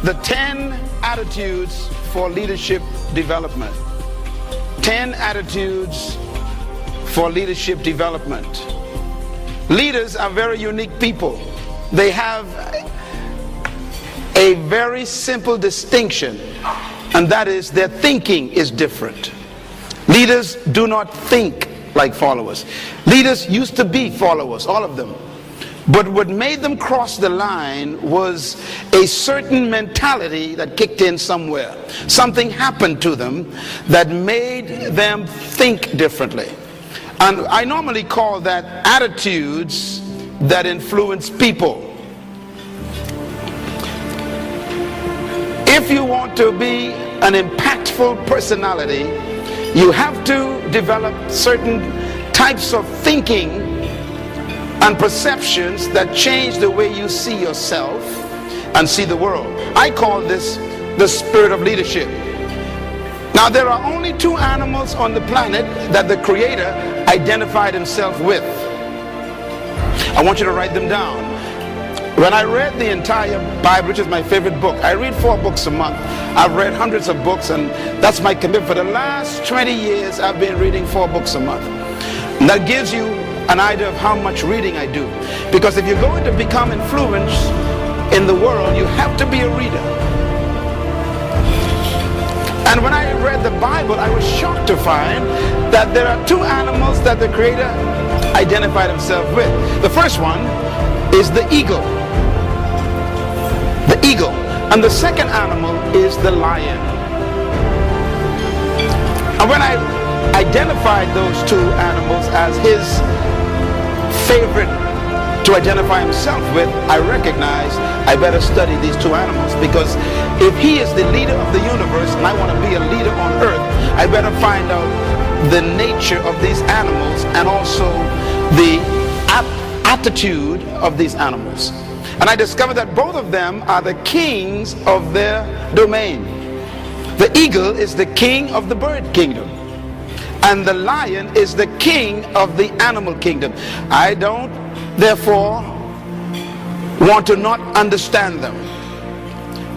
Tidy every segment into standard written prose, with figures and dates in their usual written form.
the 10 attitudes for leadership development. 10 attitudes for leadership development. Leaders are very unique people. They have a very simple distinction, and that is their thinking is different. Leaders do not think like followers. Leaders used to be followers, all of them. But what made them cross the line was a certain mentality that kicked in somewhere. Something happened to them that made them think differently. And I normally call that attitudes that influence people. If you want to be an impactful personality, you have to develop certain types of thinking and perceptions that change the way you see yourself and see the world. I call this the spirit of leadership. Now, there are only 2 animals on the planet that the Creator identified himself with. I want you to write them down. When I read the entire Bible, which is my favorite book, I read 4 books a month. I've read hundreds of books, and that's my commitment. For the last 20 years, I've been reading 4 books a month. And that gives you an idea of how much reading I do. Because if you're going to become influenced in the world, you have to be a reader. And when I read the Bible, I was shocked to find that there are 2 animals that the Creator identified himself with. The first one is the eagle. The eagle. And the second animal is the lion. And when I identified those 2 animals as his favorite to identify himself with, I recognized I better study these 2 animals, because if he is the leader of the universe and I want to be a leader on earth, I better find out the nature of these animals and also the attitude of these animals. And I discovered that both of them are the kings of their domain. The eagle is the king of the bird kingdom, and the lion is the king of the animal kingdom. I don't, therefore, want to not understand them.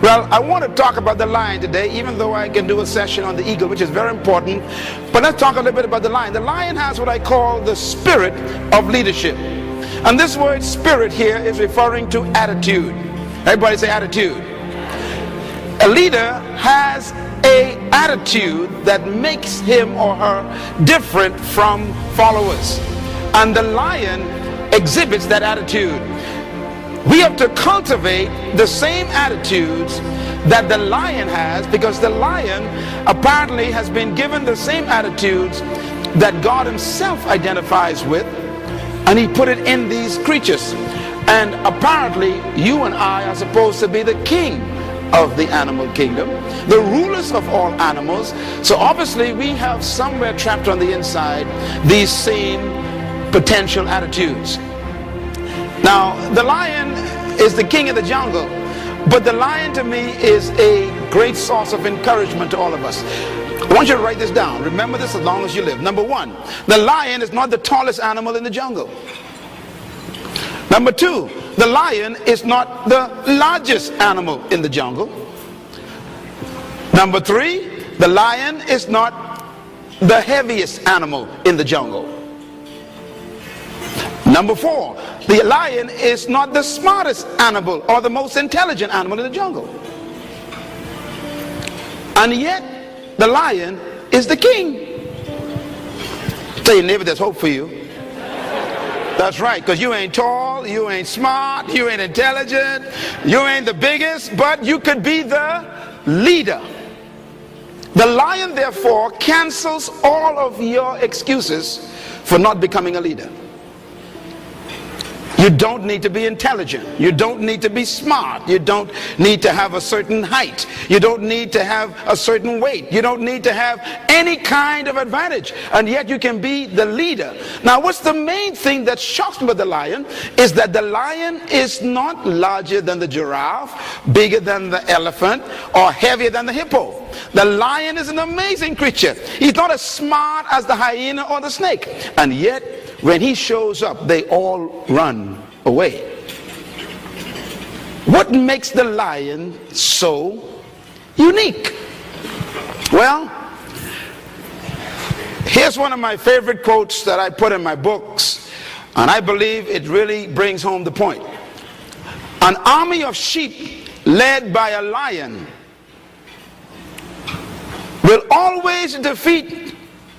Well, I want to talk about the lion today, even though I can do a session on the eagle, which is very important. But let's talk a little bit about the lion. The lion has what I call the spirit of leadership. And this word spirit here is referring to attitude. Everybody say attitude. A leader has an attitude that makes him or her different from followers. And the lion exhibits that attitude. We have to cultivate the same attitudes that the lion has, because the lion apparently has been given the same attitudes that God himself identifies with, and he put it in these creatures. And apparently you and I are supposed to be the king of the animal kingdom, the rulers of all animals. So obviously we have somewhere trapped on the inside these same potential attitudes. Now, the lion is the king of the jungle, but the lion to me is a great source of encouragement to all of us. I want you to write this down. Remember this as long as you live. Number 1, the lion is not the tallest animal in the jungle. Number 2, the lion is not the largest animal in the jungle. Number 3, the lion is not the heaviest animal in the jungle. Number 4, the lion is not the smartest animal or the most intelligent animal in the jungle. And yet, the lion is the king. Tell your neighbor there's hope for you. That's right, because you ain't tall, you ain't smart, you ain't intelligent, you ain't the biggest, but you could be the leader. The lion, therefore, cancels all of your excuses for not becoming a leader. You don't need to be intelligent. You don't need to be smart. You don't need to have a certain height. You don't need to have a certain weight. You don't need to have any kind of advantage. And yet you can be the leader. Now, what's the main thing that shocks me about the lion is that the lion is not larger than the giraffe, bigger than the elephant, or heavier than the hippo. The lion is an amazing creature. He's not as smart as the hyena or the snake. And yet, when he shows up, they all run away. What makes the lion so unique? Well, here's one of my favorite quotes that I put in my books, and I believe it really brings home the point. An army of sheep led by a lion will always defeat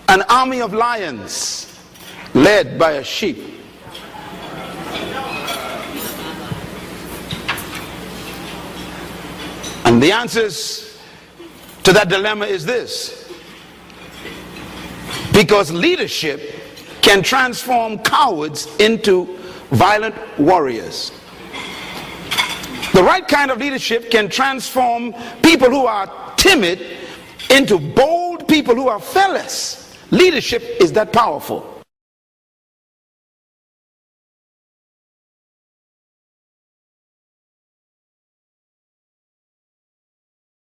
an army of lions led by a sheep. And the answers to that dilemma is this: because leadership can transform cowards into violent warriors. The right kind of leadership can transform people who are timid into bold people who are fearless. Leadership is that powerful.